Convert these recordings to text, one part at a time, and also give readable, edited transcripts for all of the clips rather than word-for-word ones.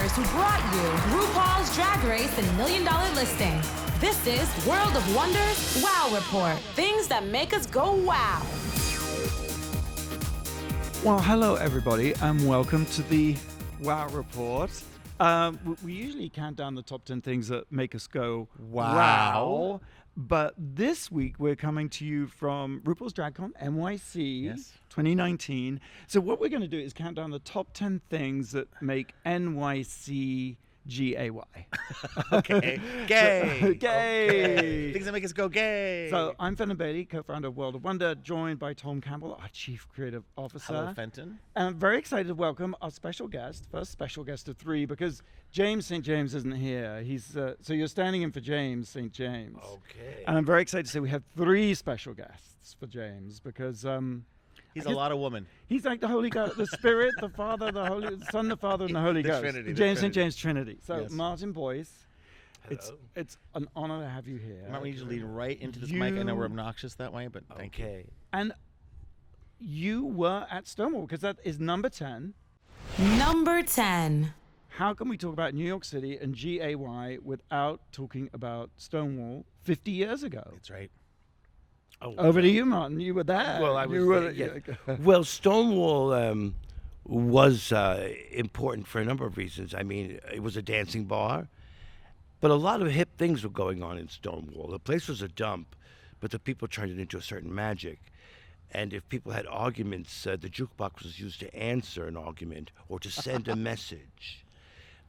wonders who brought you RuPaul's Drag Race and $1 Million Listing. This is World of Wonders Wow Report. Things that make us go wow. Well, hello everybody, and welcome to the Wow Report. We usually count down the top 10 things that make us go wow. But this week we're coming to you from RuPaul's DragCon NYC 2019. So what we're going to do is count down the top 10 things that make NYC G-A-Y. Okay. Gay. Gay. Okay. Things that make us go gay. So I'm Fenton Bailey, co-founder of World of Wonder, joined by Tom Campbell, our Chief Creative Officer. Hello, Fenton. And I'm very excited to welcome our special guest, first special guest of 3, because James St. James isn't here. He's so you're standing in for James St. James. Okay. And I'm very excited to say we have 3 special guests for James, because he's a lot of woman. he's like the Holy Ghost, the Spirit, the Father, the Son, the Father, and the Holy Ghost. Trinity, the James St. Trinity. James Trinity. So Yes. Martin Boyce, Hello. it's an honor to have you here. Might we need to lean right into this mic? I know we're obnoxious that way, but thank you. And you were at Stonewall, because that is number 10. Number 10. How can we talk about New York City and GAY without talking about Stonewall 50 years ago? That's right. Over to you, Martin. You were there. Well, I was You there, yeah. Well, Stonewall was important for a number of reasons. I mean, it was a dancing bar, but a lot of hip things were going on in Stonewall. The place was a dump, but the people turned it into a certain magic. And if people had arguments, the jukebox was used to answer an argument or to send a message.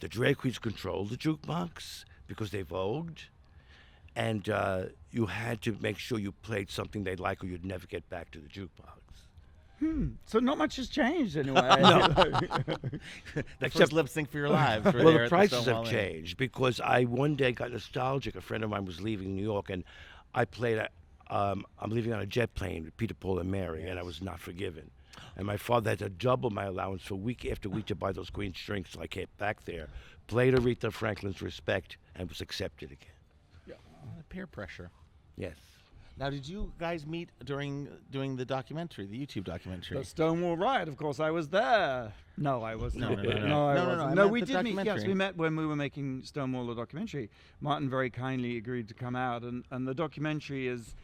The drag queens controlled the jukebox because they vogued. And you had to make sure you played something they'd like or you'd never get back to the jukebox. So not much has changed anyway. The first lip sync for your lives. Well, the prices have changed because I one day got nostalgic. A friend of mine was leaving New York, and I played I'm leaving on a jet plane with Peter, Paul, and Mary, and I was not forgiven. And my father had to double my allowance for week after week to buy those Queen's drinks till I came back there, played Aretha Franklin's Respect, and was accepted again. Peer pressure. Yes. Now, did you guys meet during doing the documentary, the YouTube documentary? The Stonewall riot, of course, I was there. No, I wasn't. No. I No, wasn't. I No, meant we the did meet. Yes, documentary. we met when we were making Stonewall, the documentary. Martin very kindly agreed to come out, and the documentary is,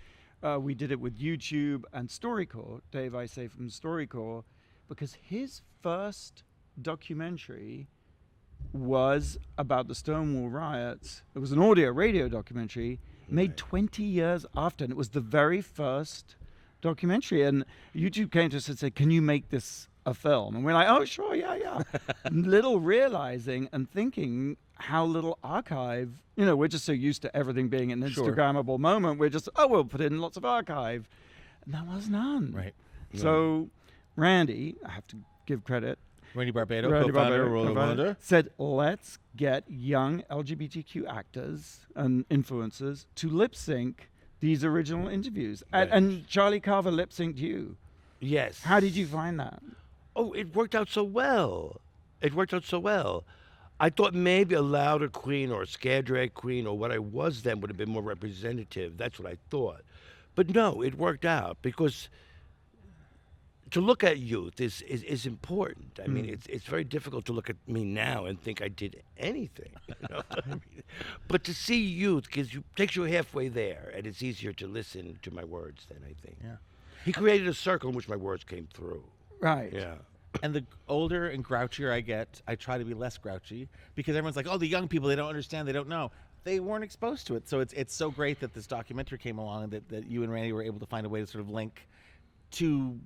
we did it with YouTube and StoryCorps, Dave I say from StoryCorps, because his first documentary was about the Stonewall riots. It was an radio documentary made 20 years after, and it was the very first documentary. And YouTube came to us and said, can you make this a film? And we're like, oh, sure, yeah. Little realizing and thinking how little archive, we're just so used to everything being an Instagrammable moment. We're just, we'll put in lots of archive. And there was none. Right. So Randy, I have to give credit, Randy Barbado, co-founder of World of Wonder, said, let's get young LGBTQ actors and influencers to lip sync these original interviews. Right. And Charlie Carver lip synced you. Yes. How did you find that? Oh, it worked out so well. I thought maybe a louder queen or a scared drag queen or what I was then would have been more representative. That's what I thought. But no, it worked out because to look at youth is important. I mean, it's very difficult to look at me now and think I did anything. But to see youth takes you halfway there, and it's easier to listen to my words then, I think. Yeah. He created a circle in which my words came through. Right. Yeah. And the older and grouchier I get, I try to be less grouchy because everyone's like, oh, the young people, they don't understand, they don't know. They weren't exposed to it. So it's so great that this documentary came along and that you and Randy were able to find a way to sort of link two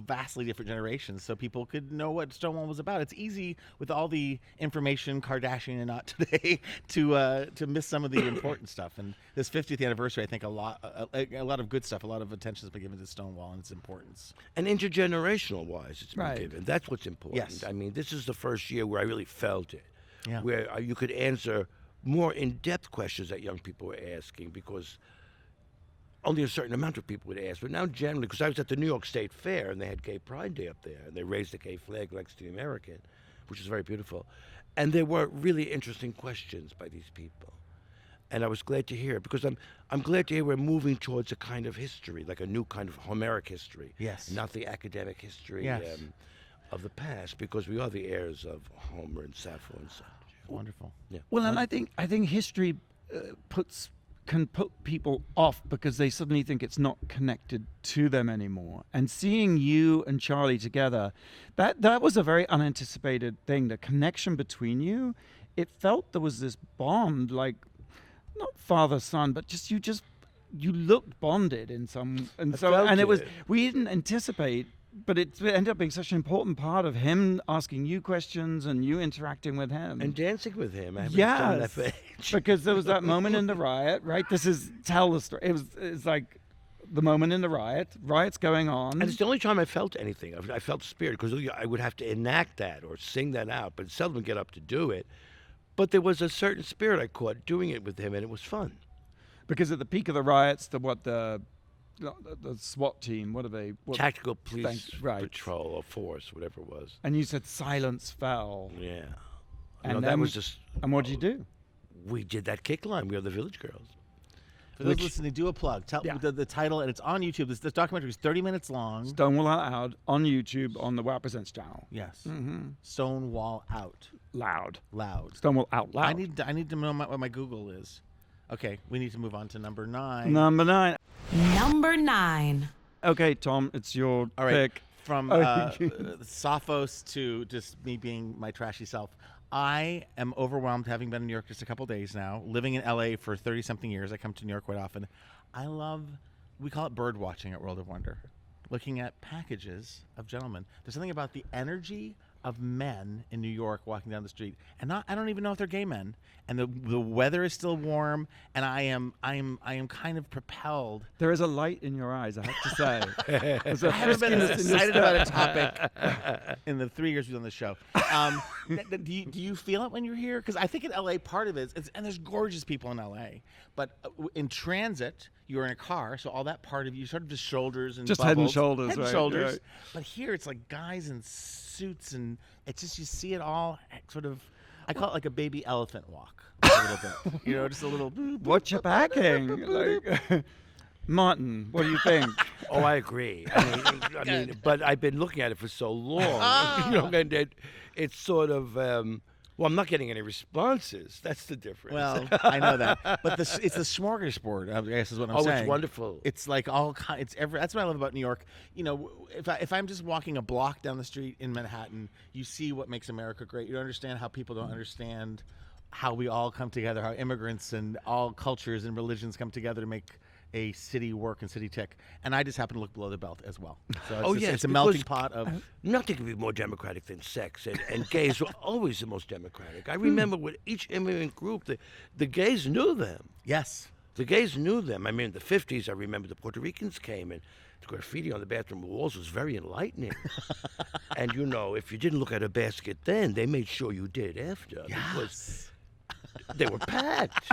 vastly different generations so people could know what Stonewall was about. It's easy with all the information, Kardashian and not today, to miss some of the important stuff. And this 50th anniversary, I think a lot of good stuff, a lot of attention has been given to Stonewall and its importance. And intergenerational wise, it's been Right. given. That's what's important. Yes. I mean, this is the first year where I really felt it, Yeah. where you could answer more in-depth questions that young people were asking because only a certain amount of people would ask. But now generally, because I was at the New York State Fair and they had Gay Pride Day up there and they raised the gay flag next to the American, which was very beautiful. And there were really interesting questions by these people. And I was glad to hear it because I'm glad to hear we're moving towards a kind of history, like a new kind of Homeric history. Yes. Not the academic history Yes. of the past, because we are the heirs of Homer and Sappho and such. Wonderful. Yeah. Well, and I think history can put people off because they suddenly think it's not connected to them anymore. And seeing you and Charlie together, that was a very unanticipated thing. The connection between you, it felt there was this bond, like not father-son, but you looked bonded in some, and it was, we didn't anticipate. But it ended up being such an important part of him asking you questions and you interacting with him. And dancing with him. I haven't done that for ages. Because there was that moment in the riot, right? Tell the story. It's like the moment in the riot's going on. And it's the only time I felt anything. I felt spirit, because I would have to enact that or sing that out, but seldom get up to do it. But there was a certain spirit I caught doing it with him, and it was fun. Because at the peak of the riots, the SWAT team, what are they? Tactical Police right. Patrol or Force, whatever it was. And you said silence fell. Yeah. And that was just... And what did you do? We did that kick line. We are the Village Girls. For those listening, do a plug. Tell the title, and it's on YouTube. This documentary is 30 minutes long. Stonewall Out on YouTube on the Wow Presents channel. Yes. Mm-hmm. Stonewall Out. Loud. Stonewall Out loud. I need to know what my Google is. Okay, we need to move on to number 9. Number 9. Number 9. Okay, Tom, it's your pick. From Sophos to just me being my trashy self. I am overwhelmed, having been in New York just a couple days now, living in LA for 30-something years. I come to New York quite often. We call it birdwatching at World of Wonder, looking at packages of gentlemen. There's something about the energy of men in New York walking down the street, and I don't even know if they're gay men. And the weather is still warm, and I am kind of propelled. There is a light in your eyes, I have to say. I haven't been as excited about a topic in the 3 years we've done the show. Do you feel it when you're here? Because I think in LA, part of it is, and there's gorgeous people in LA, but in transit, you're in a car, so all that part of you sort of just shoulders and just bubbles, head and shoulders, head and right? shoulders. Right. But here it's like guys in suits, and it's just, you see it all sort of. I call it like a baby elephant walk a little bit. You know, just a little. What you packing? Like, Martin, what do you think? Oh, I agree. I mean, but I've been looking at it for so long. You know, and it's sort of. Well, I'm not getting any responses. That's the difference. Well, I know that, but it's the smorgasbord, I guess, is what I'm saying. Oh, it's wonderful. It's like all kind. That's what I love about New York. You know, if I'm just walking a block down the street in Manhattan, you see what makes America great. You understand how people don't understand how we all come together, how immigrants and all cultures and religions come together to make a city work and city tick. And I just happen to look below the belt as well. So it's a melting pot of... Nothing could be more democratic than sex, and gays were always the most democratic. I remember with each immigrant group, the gays knew them. Yes. The gays knew them. I mean, in the 50s, I remember the Puerto Ricans came, and the graffiti on the bathroom walls was very enlightening. And, you know, if you didn't look at a basket then, they made sure you did after. Yes. Because they were packed.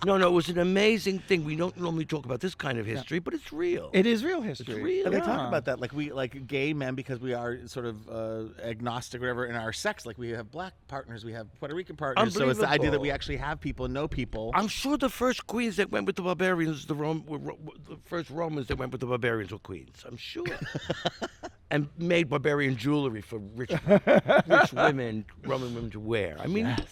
No, it was an amazing thing. We don't normally talk about this kind of history, but it's real. It is real history. It's real. And they talk about that, like gay men, because we are sort of agnostic or whatever in our sex. Like we have black partners, we have Puerto Rican partners. So it's the idea that we actually have people and know people. I'm sure the first queens that went with the barbarians, the first Romans that went with the barbarians were queens. I'm sure. And made barbarian jewelry for rich women, Roman women to wear. I mean. Yes.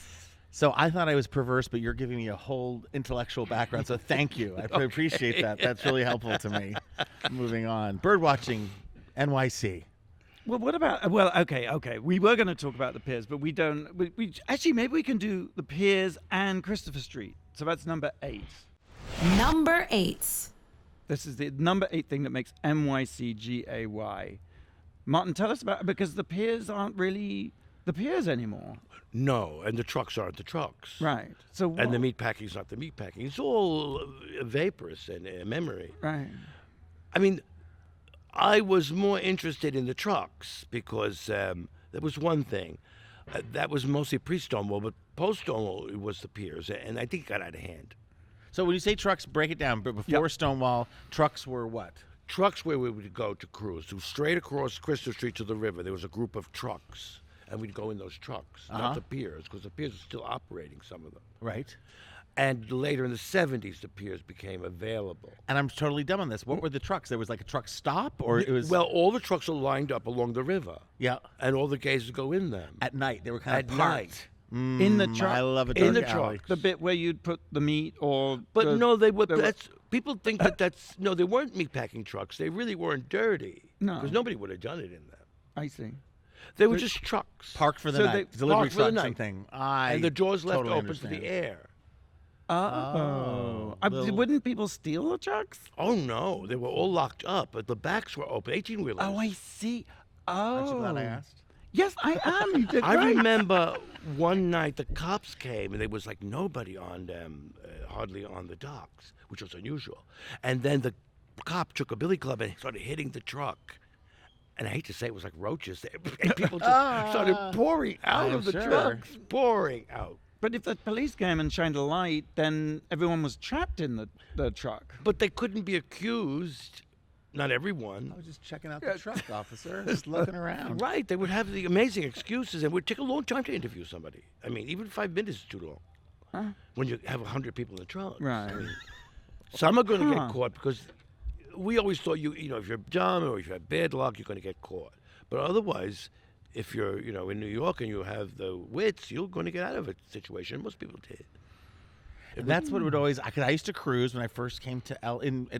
So I thought I was perverse, but you're giving me a whole intellectual background. So thank you. I appreciate that. That's really helpful to me. Moving on. Birdwatching NYC. Well, what about? Well, okay. We were going to talk about the Piers, but we don't. We actually maybe we can do the Piers and Christopher Street. So that's number 8. Number 8. This is the number 8 thing that makes NYC GAY. Martin, tell us about it, because the Piers aren't really the Piers anymore. No, and the trucks aren't the trucks. Right. So and the meat packing's not the meat packing. It's all vaporous and memory. Right. I mean, I was more interested in the trucks because that was one thing. That was mostly pre-Stonewall, but post-Stonewall it was the Piers, and I think it got out of hand. So when you say trucks, break it down. But before Stonewall, trucks were what? Trucks where we would go to cruise. So straight across Christopher Street to the river, there was a group of trucks. And we'd go in those trucks, not the Piers, because the Piers were still operating, some of them. Right. And later in the 70s, the Piers became available. And I'm totally dumb on this. What were the trucks? There was like a truck stop, or it was... Well, all the trucks are lined up along the river. Yeah. And all the gays would go in them. At night. They were kind of at parked. night. in the truck. I love a In dark the alley. truck. The bit where you'd put the meat or. But the, no, they would. the- That's people think that that's no. They weren't meatpacking trucks. They really weren't dirty. No. because nobody would have done it in them. I see. They were just trucks. Park for the So night. they- Delivery park for the truck night. something. and the doors left totally open understand. to the air. Little- Wouldn't people steal the trucks? Oh no, they were all locked up, but the backs were open. 18-wheelers. Oh, I see. Oh. Aren't you glad I asked? Yes, I am. You did I great. remember one night the cops came and there was like nobody on them, hardly on the docks, which was unusual. And then the cop took a billy club and started hitting the truck. And I hate to say it was like roaches there. And people just started pouring out I'm of the sure. trucks, pouring out. But if the police came and shined a light, then everyone was trapped in the truck. But they couldn't be accused. Not everyone. I was just checking out the truck, officer. Just looking around. Right, they would have the amazing excuses, and it would take a long time to interview somebody. I mean, even 5 minutes is too long when you have 100 people in the trunk. Right. I mean, some are going to Huh. get caught because we always thought you know, if you're dumb or if you have bad luck, you're going to get caught. But otherwise, if you're, in New York and you have the wits, you're going to get out of a situation. Most people did. And that's what would always. I used to cruise when I first came to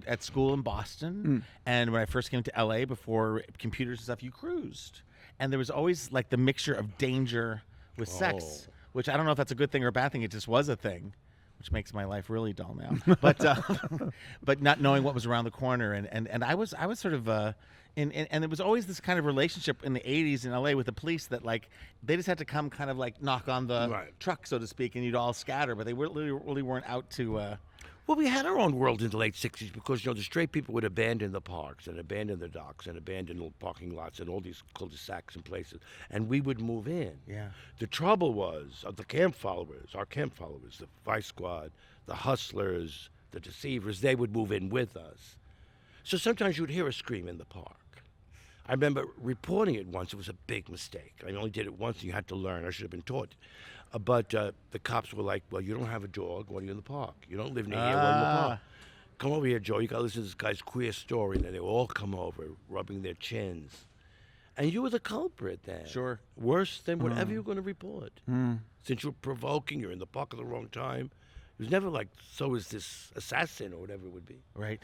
at school in Boston, and when I first came to LA before computers and stuff, you cruised, and there was always like the mixture of danger with sex, which I don't know if that's a good thing or a bad thing. It just was a thing, which makes my life really dull now. But not knowing what was around the corner, and I was sort of. And it was always this kind of relationship in the 80s in LA with the police that like they just had to come kind of like knock on the Right. truck, so to speak, and you'd all scatter, but they really weren't out to. Well, we had our own world in the late 60s because, the straight people would abandon the parks and abandon the docks and abandon the parking lots and all these cul-de-sacs and places, and we would move in. Yeah. The trouble was, of the camp followers, our camp followers, the Vice Squad, the hustlers, the deceivers, they would move in with us. So sometimes you'd hear a scream in the park. I remember reporting it once. It was a big mistake. I only did it once, and you had to learn. I should have been taught. But the cops were like, well, you don't have a dog. Why are you in the park? You don't live near here. Why are you in the park? Come over here, Joe. You got to listen to this guy's queer story. And then they would all come over, rubbing their chins. And you were the culprit then. Sure. Worse than whatever you were going to report. Since you're provoking, you're in the park at the wrong time. It was never like, so is this assassin or whatever it would be. Right.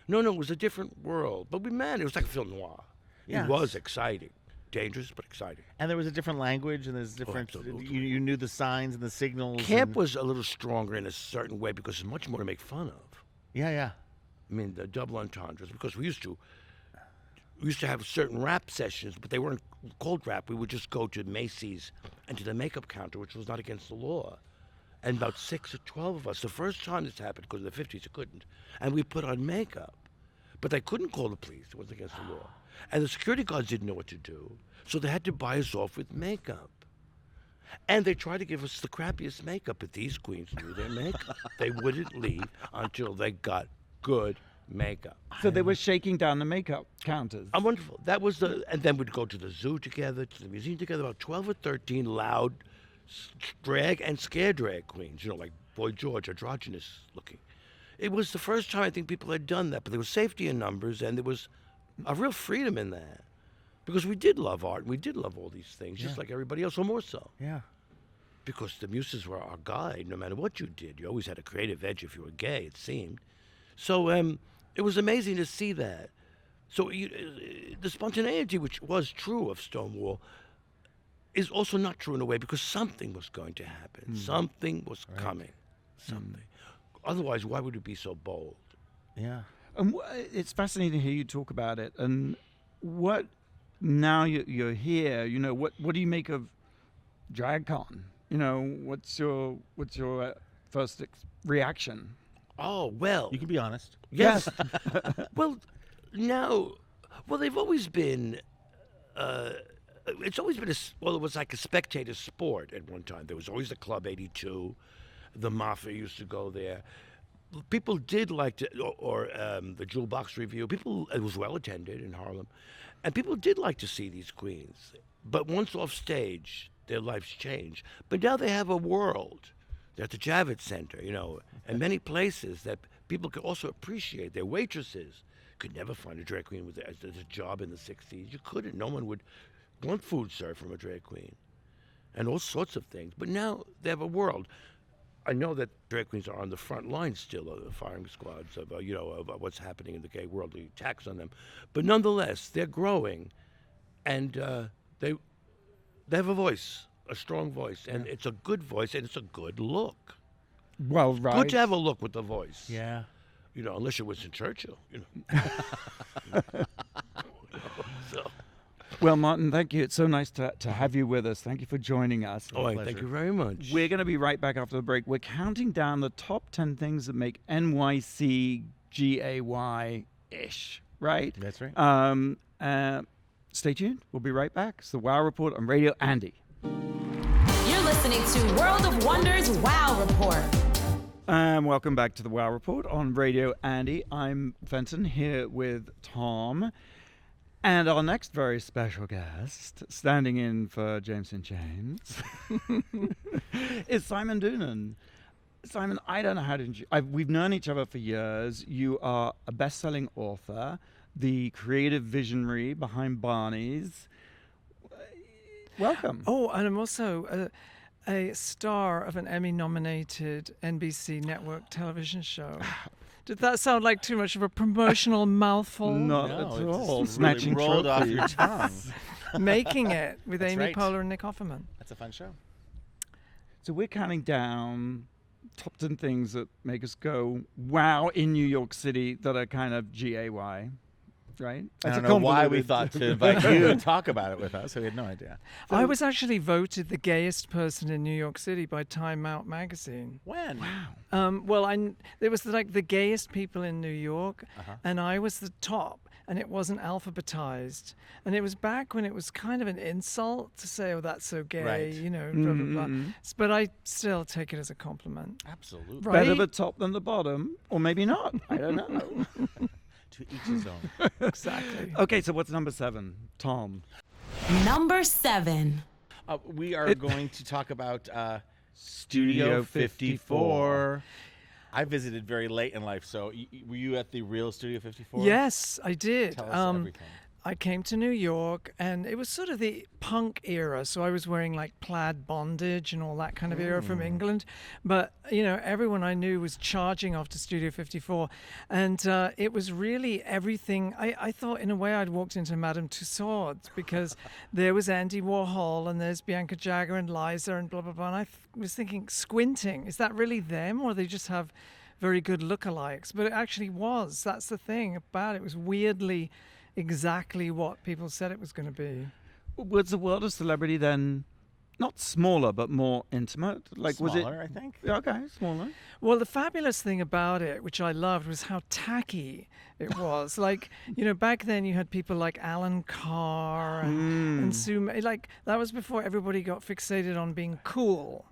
No, it was a different world. But it was like a film noir. Yes. It was exciting. Dangerous, but exciting. And there was a different language, and there's different. absolutely. You knew the signs and the signals. Camp and- was a little stronger in a certain way because there's much more to make fun of. Yeah. I mean, the double entendres, because we used to have certain rap sessions, but they weren't called rap. We would just go to Macy's and to the makeup counter, which was not against the law. And about 6 or 12 of us, the first time this happened, because in the 50s you couldn't, and we put on makeup. But they couldn't call the police. It wasn't against the law. And the security guards didn't know what to do, so they had to buy us off with makeup. And they tried to give us the crappiest makeup, but these queens knew their makeup. They wouldn't leave until they got good makeup. So they were shaking down the makeup counters. Wonderful. That was and then we'd go to the zoo together, to the museum together, about 12 or 13 loud drag and scare drag queens, like Boy George, androgynous looking. It was the first time I think people had done that, but there was safety in numbers, and there was a real freedom in that. Because we did love art, and we did love all these things, just like everybody else, or more so. Yeah. Because the muses were our guide, no matter what you did. You always had a creative edge if you were gay, it seemed. So it was amazing to see that. So the spontaneity, which was true of Stonewall, is also not true in a way, because something was going to happen. Something was coming. Something. Otherwise, why would it be so bold? Yeah. And it's fascinating to hear you talk about it. And what, now you're here, what do you make of DragCon? What's your first reaction? Oh, well. You can be honest. Yes. Well, they've always been, it's always been, it was like a spectator sport at one time. There was always the Club 82. The Mafia used to go there. People did like to, or the Jewel Box Review. It was well attended in Harlem. And people did like to see these queens. But once off stage, their lives changed. But now they have a world. They're at the Javits Center, and many places that people could also appreciate. Their waitresses could never find a drag queen with a job in the 60s. You couldn't. No one would want food served from a drag queen. and all sorts of things. But now they have a world. I know that drag queens are on the front line still of the firing squads of of what's happening in the gay world, the attacks on them. But nonetheless, they're growing, and they have a voice, a strong voice, and it's a good voice, and it's a good look. Well, right. Good to have a look with the voice. Yeah. Unless you're Winston Churchill. So. Well, Martin, thank you. It's so nice to have you with us. Thank you for joining us. Oh, thank you very much. We're going to be right back after the break. We're counting down the top 10 things that make NYC GAY-ish, right? That's right. Stay tuned. We'll be right back. It's the Wow Report on Radio Andy. You're listening to World of Wonders Wow Report. And welcome back to the Wow Report on Radio Andy. I'm Fenton here with Tom. And our next very special guest, standing in for Jameson James, is Simon Doonan. Simon, I don't know how to we've known each other for years. You are a best-selling author, the creative visionary behind Barney's. Welcome. Oh, and I'm also a star of an Emmy-nominated NBC network television show. Did that sound like too much of a promotional mouthful? Not No, at it all. just really Snatching rolled off your trophies. tongue. Making it with That's Amy right. Poehler and Nick Offerman. That's a fun show. So we're counting down top 10 things that make us go wow in New York City that are kind of GAY, right? I That's don't a know why we convoluted- thought to invite you and talk about it with us. We had no idea. I was actually voted the gayest person in New York City by Time Out magazine. When? There was like the gayest people in New York, Uh-huh. and I was the top, and it wasn't alphabetized. And it was back when it was kind of an insult to say, "Oh, that's so gay," Right. blah blah blah. But I still take it as a compliment. Absolutely. Right? Better the top than the bottom, or maybe not. I don't know. To each his own. Exactly. Okay, so what's number 7? Tom. Number 7. We are going to talk about Studio 54. I visited very late in life, so were you at the real Studio 54? Yes, I did. Tell us everything. I came to New York, and it was sort of the punk era, so I was wearing like plaid bondage and all that kind of era from England. But everyone I knew was charging off to Studio 54, and it was really everything. I thought in a way I'd walked into Madame Tussauds, because there was Andy Warhol and there's Bianca Jagger and Liza and blah blah blah. And I was thinking, squinting, is that really them, or they just have very good lookalikes? But it actually was. That's the thing about it. It was weirdly exactly what people said it was going to be. Was the world of celebrity then not smaller, but more intimate? Like, Smaller, was it? I think. Okay, smaller. Well, the fabulous thing about it, which I loved, was how tacky it was. Like, back then you had people like Alan Carr and Sue. Like, that was before everybody got fixated on being cool.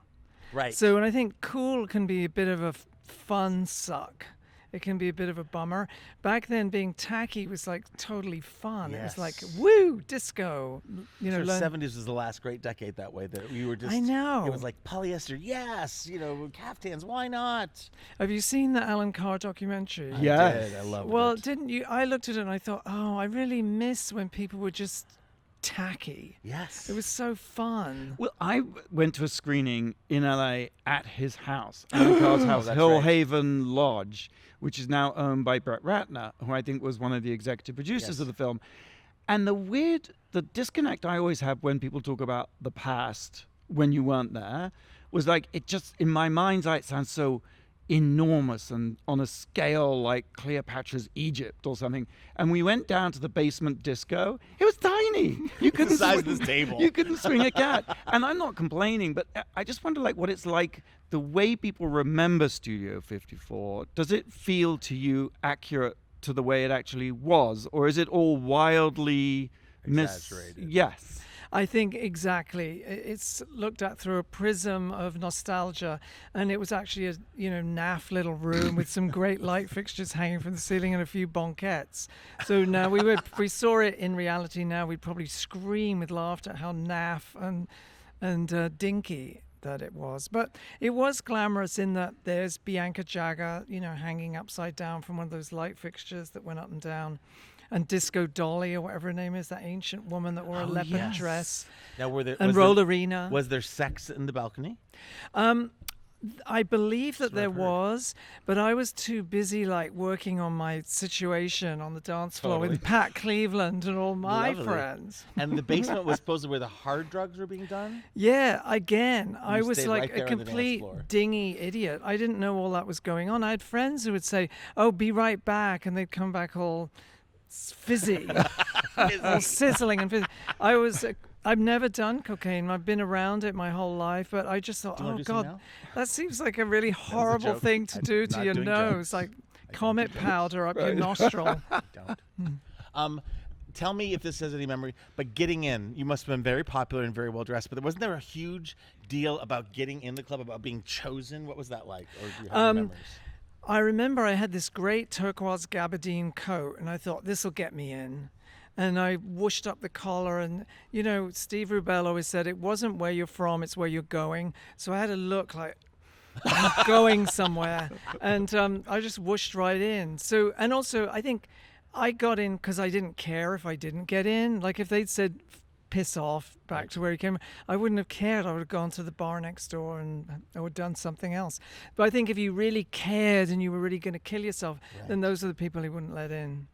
Right. So, and I think cool can be a bit of a fun suck. It can be a bit of a bummer. Back then, being tacky was like totally fun. It was like, Yes. woo, disco. The 70s was the last great decade that way. That we were just. I know. It was like polyester, yes. Caftans, why not? Have you seen the Alan Carr documentary? Yes. I loved Well, it. didn't you? I looked at it and I thought, oh, I really miss when people were just tacky. Yes. It was so fun. Well, I went to a screening in LA at his house, Alan Carr's house, that's Hill right. Haven Lodge, which is now owned by Brett Ratner, who I think was one of the executive producers Yes. of the film. And the disconnect I always have when people talk about the past when you weren't there was like, it just, in my mind's eye, it sounds so enormous and on a scale like Cleopatra's Egypt or something. And we went down to the basement disco. It was tiny. You couldn't The size of swing- this table. You couldn't swing a cat. And I'm not complaining, but I just wonder like what it's like, the way people remember Studio 54. Does it feel to you accurate to the way it actually was, or is it all wildly Exaggerated. Yes. I think exactly. It's looked at through a prism of nostalgia, and it was actually a naff little room with some great light fixtures hanging from the ceiling and a few banquettes. So now we saw it in reality. Now we'd probably scream with laughter at how naff and dinky that it was. But it was glamorous in that there's Bianca Jagger, hanging upside down from one of those light fixtures that went up and down. and Disco Dolly or whatever her name is, that ancient woman that wore a leopard yes. dress. Now, And Rollerina. Was there sex in the balcony? I believe that there was, but I was too busy working on my situation on the dance floor with Pat Cleveland and all my Lovely. friends. And the basement was supposed to where the hard drugs were being done? Yeah, again, I was stayed right a there on the dance complete floor. dingy idiot. I didn't know all that was going on. I had friends who would say, "Oh, be right back," and they'd come back all fizzy, all sizzling and fizzy. I've never done cocaine. I've been around it my whole life, but I just thought, Do you oh wanna do some God, now? that seems like a really horrible joke. thing to do to not your doing nose, jokes. like comet powder up your nostril. Don't. Tell me if this has any memory, but getting in, you must have been very popular and very well dressed, but wasn't there a huge deal about getting in the club, about being chosen? What was that like? Or do you have any memories? I remember I had this great turquoise gabardine coat, and I thought, this will get me in. And I whooshed up the collar, and Steve Rubell always said it wasn't where you're from, it's where you're going. So I had to look like I'm going somewhere, and I just whooshed right in. So, and also I think I got in because I didn't care if I didn't get in. Like if they'd said piss off back to where he came, I wouldn't have cared. I would have gone to the bar next door and I would have done something else. But I think if you really cared and you were really going to kill yourself, then those are the people he wouldn't let in.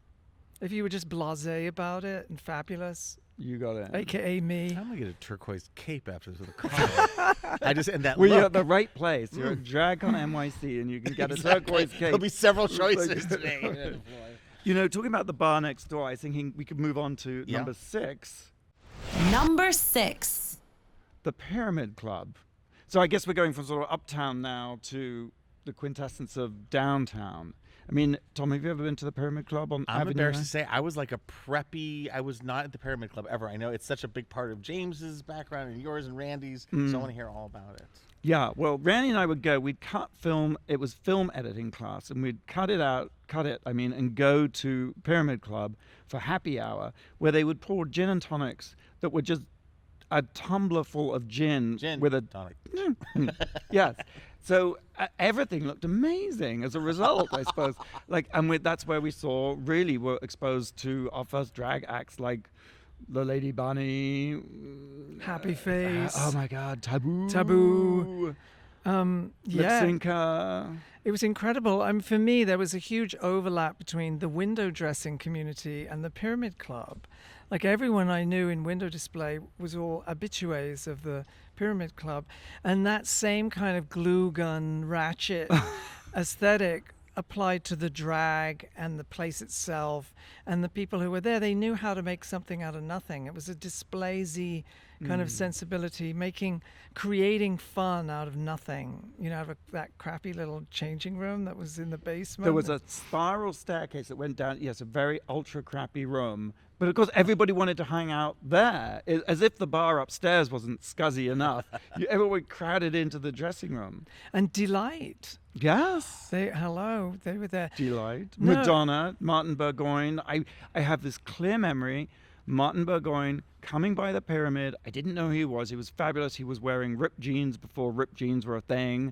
If you were just blasé about it and fabulous, You got it. AKA me. I'm gonna get a turquoise cape after this with a collar. And that Well, you're look. at the right place. You're at DragCon NYC, and you can get a turquoise cake. There'll be several choices today. Talking about the bar next door, I was thinking we could move on to Yeah. number 6, Number 6. the Pyramid Club. So I guess we're going from sort of uptown now to the quintessence of downtown. I mean, Tom, have you ever been to the Pyramid Club on I'm Avenue embarrassed Ave? to say I was like a preppy. I was not at the Pyramid Club ever. I know it's such a big part of James's background and yours and Randy's, so I want to hear all about it. Yeah, well, Randy and I would go, we'd cut film, it was film editing class, and we'd and go to Pyramid Club for happy hour, where they would pour gin and tonics that were just a tumbler full of gin with a tonic. yes. So everything looked amazing as a result, I suppose. That's where we were exposed to our first drag acts, like the Lady Bunny, Happy Face. oh my God, Taboo, Taboo. Lip Yeah. Syncer. It was incredible. For me, there was a huge overlap between the window dressing community and the Pyramid Club. Like everyone I knew in window display was all habitués of the Pyramid Club. And that same kind of glue gun, ratchet aesthetic applied to the drag and the place itself. And the people who were there, they knew how to make something out of nothing. It was a displays-y kind of sensibility, creating fun out of nothing, out of that crappy little changing room that was in the basement. There was a spiral staircase that went down, yes, a very ultra crappy room. But of course, everybody wanted to hang out there, as if the bar upstairs wasn't scuzzy enough. Everyone crowded into the dressing room. And Delight. Yes. They were there. Delight. No. Madonna, Martin Boyce. I have this clear memory. Martin Boyce coming by the pyramid. I didn't know who he was. He was fabulous. He was wearing ripped jeans before ripped jeans were a thing.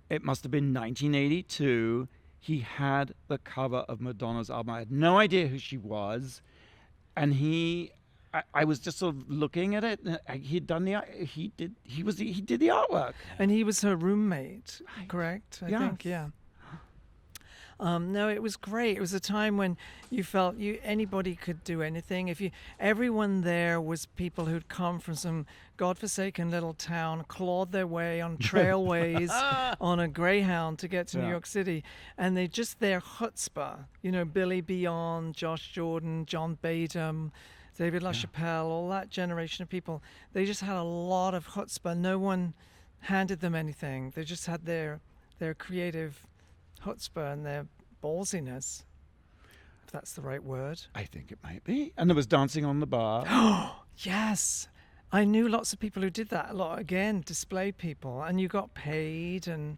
It must have been 1982. He had the cover of Madonna's album. I had no idea who she was. And I was just sort of looking at it. He did the artwork. And he was her roommate, correct? I think, yeah. No, it was great. It was a time when you felt anybody could do anything. Everyone there was people who'd come from some godforsaken little town, clawed their way on trailways on a Greyhound to get to New York City, and their chutzpah. Billy Beyond, Josh Jordan, John Batum, David LaChapelle, all that generation of people. They just had a lot of chutzpah. No one handed them anything. They just had their creative chutzpah and their ballsiness, if that's the right word. I think it might be. And there was dancing on the bar. Yes. I knew lots of people who did that a lot. Again, display people. And you got paid. And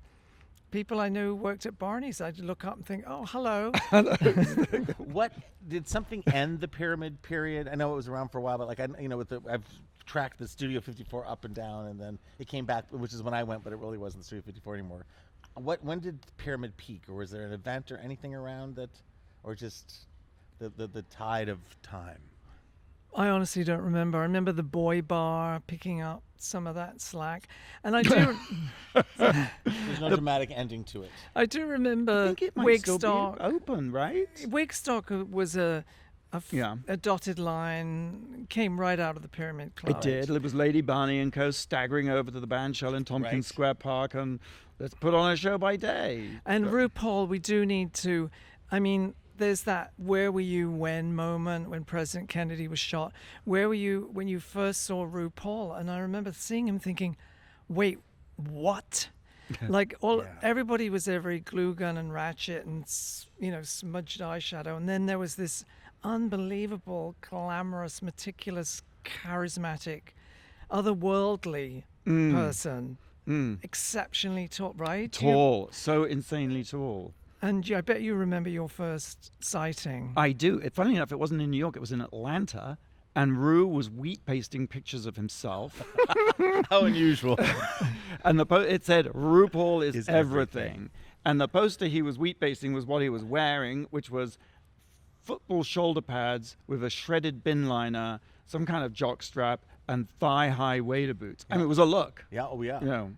people I knew worked at Barney's. I'd look up and think, oh, hello. What did something end the pyramid period? I know it was around for a while, but I've tracked the Studio 54 up and down, and then it came back, which is when I went, but it really wasn't Studio 54 anymore. When did Pyramid peak, or was there an event or anything around that, or just the tide of time? I honestly don't remember. I remember the boy bar picking up some of that slack, and I do. There's no dramatic ending to it. I do remember I think it might still be Wigstock. open, right? Wigstock was a Yeah. dotted line, came right out of the Pyramid Club. It did. It was Lady Barney and Co. staggering over to the band shell in Tompkins Right. Square Park, and let's put on a show by day. And RuPaul, we do need to. I mean, there's that "Where were you when" moment when President Kennedy was shot. Where were you when you first saw RuPaul? And I remember seeing him thinking, "Wait, what?" Like everybody was there very glue gun and ratchet and smudged eyeshadow, and then there was this unbelievable, glamorous, meticulous, charismatic, otherworldly person, exceptionally tall, right? Tall, so insanely tall. And I bet you remember your first sighting. I do. Funnily enough, it wasn't in New York. It was in Atlanta. And Ru was wheat pasting pictures of himself. How unusual. And it said, RuPaul is Is everything. everything. And the poster he was wheat pasting was what he was wearing, which was football shoulder pads with a shredded bin liner, some kind of jock strap, and thigh-high wader boots. I mean, it was a look. Yeah, oh yeah. You know.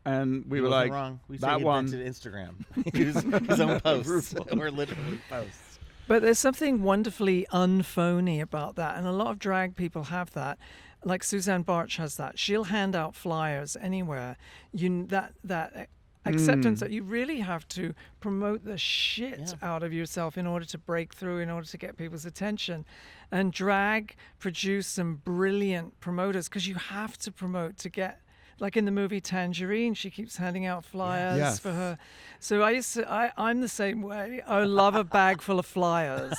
And we He were wasn't like, wrong. We say that he one. invented Instagram. his own posts. Or literally posts. But there's something wonderfully unphony about that, and a lot of drag people have that. Like Suzanne Barch has that. She'll hand out flyers anywhere. That acceptance that you really have to promote the shit out of yourself in order to break through, in order to get people's attention. And drag produced some brilliant promoters because you have to promote to get. Like in the movie Tangerine, she keeps handing out flyers Yes. for her. So I'm the same way. I love a bag full of flyers.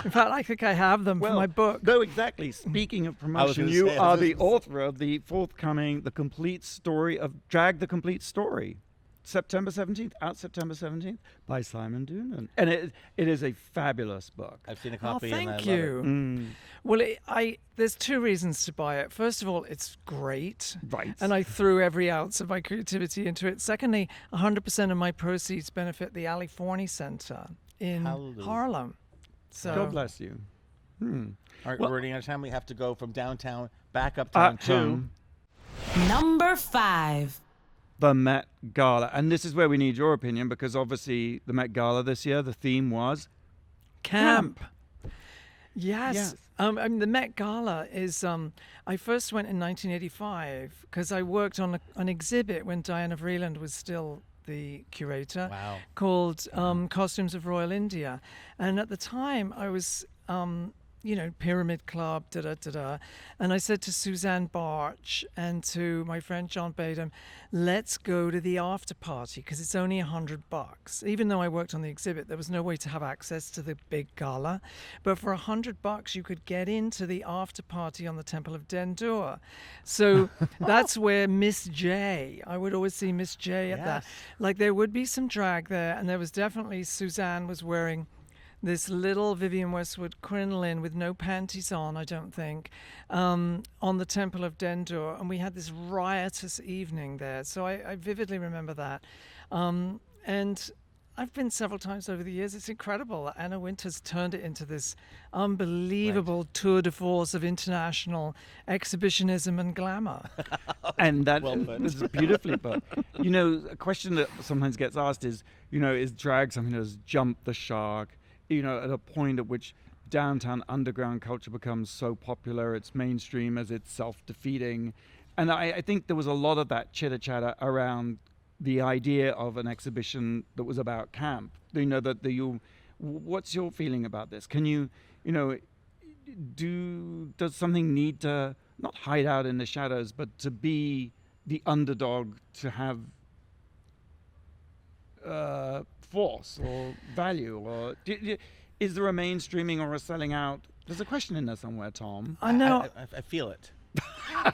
In fact, I think I have them for my book. No, exactly. Speaking of promotion, gonna you say, are the author of the forthcoming The Complete Story of Drag the Complete Story. September 17th by Simon Doonan. And it is a fabulous book. I've seen a Oh, copy and I thank love you. Mm. Well, there's two reasons to buy it. First of all, it's great. Right. And I threw every ounce of my creativity into it. Secondly, 100% of my proceeds benefit the Ali Forney Center in Hallelujah. Harlem. So God bless you. All right, Well- we're running out of time. We have to go from downtown back uptown to... Number 5. The Met Gala. And this is where we need your opinion, because obviously the Met Gala this year, the theme was camp. Yes. Yes. I mean, the Met Gala is. I first went in 1985 because I worked on an exhibit when Diana Vreeland was still the curator. Wow. Called Costumes of Royal India, and at the time I was. Pyramid Club, and I said to Suzanne Barch and to my friend John Badham, let's go to the after party because it's only $100. Even though I worked on the exhibit, there was no way to have access to the big gala, but for $100 you could get into the after party on the Temple of Dendur. So that's where Miss J. I would always see Miss J at that. Yes. Like there would be some drag there, and there was definitely Suzanne was wearing this little Vivienne Westwood crinoline with no panties on, I don't think, on the Temple of Dendur. And we had this riotous evening there. So I vividly remember that. And I've been several times over the years. It's incredible that Anna Wintour's turned it into this unbelievable tour de force of international exhibitionism and glamour. And that Well put. is beautifully put. A question that sometimes gets asked is, is drag something that has jumped the shark? At a point at which downtown underground culture becomes so popular, it's mainstream as it's self-defeating. And I think there was a lot of that chitter-chatter around the idea of an exhibition that was about camp. What's your feeling about this? Can does something need to not hide out in the shadows, but to be the underdog, to have force or value, or is there a mainstreaming or a selling out? There's a question in there somewhere, Tom. I know. I feel it.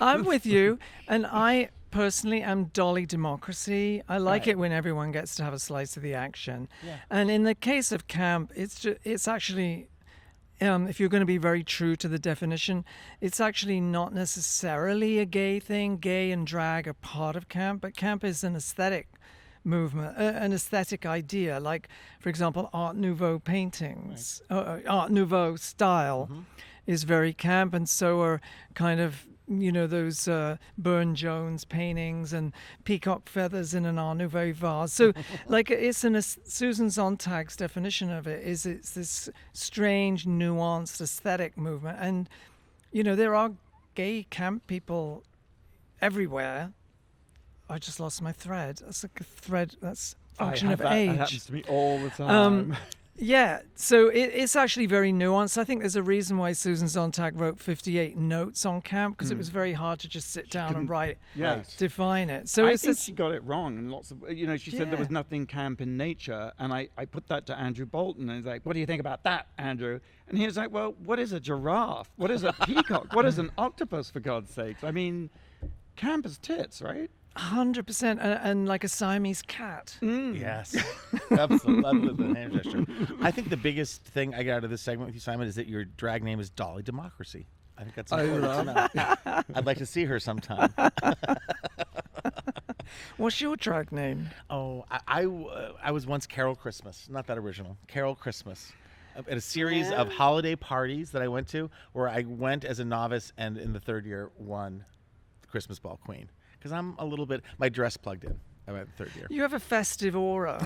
I'm with you, and I personally am Dolly democracy. I like it when everyone gets to have a slice of the action. Yeah. And in the case of camp, it's actually, if you're going to be very true to the definition, it's actually not necessarily a gay thing. Gay and drag are part of camp, but camp is an aesthetic movement, an aesthetic idea. Like, for example, Art Nouveau paintings, Art Nouveau style is very camp, and so are kind of, those Burne Jones paintings and peacock feathers in an Art Nouveau vase. So, like, Susan Sontag's definition of it is it's this strange, nuanced aesthetic movement. And, there are gay camp people everywhere. I just lost my thread. That's like a thread. That's a function of age. That happens to me all the time. Yeah, so it's actually very nuanced. I think there's a reason why Susan Sontag wrote 58 notes on camp, because it was very hard to just sit down and write, define it. So I think she got it wrong, and lots of, she said there was nothing camp in nature, and I put that to Andrew Bolton, and he's like, what do you think about that, Andrew? And he was like, well, what is a giraffe? What is a peacock? What is an octopus, for God's sakes? I mean, camp is tits, right? 100%, and like a Siamese cat. Yes, absolutely. The hand gesture. I think the biggest thing I got out of this segment with you, Simon, is that your drag name is Dolly Democracy. I think that's important to know. I'd like to see her sometime. What's your drag name? Oh, I was once Carol Christmas. Not that original. Carol Christmas. At a series of holiday parties that I went to, where I went as a novice and in the third year won the Christmas Ball Queen. Because I'm a little bit, my dress plugged in. I'm at the third year. You have a festive aura.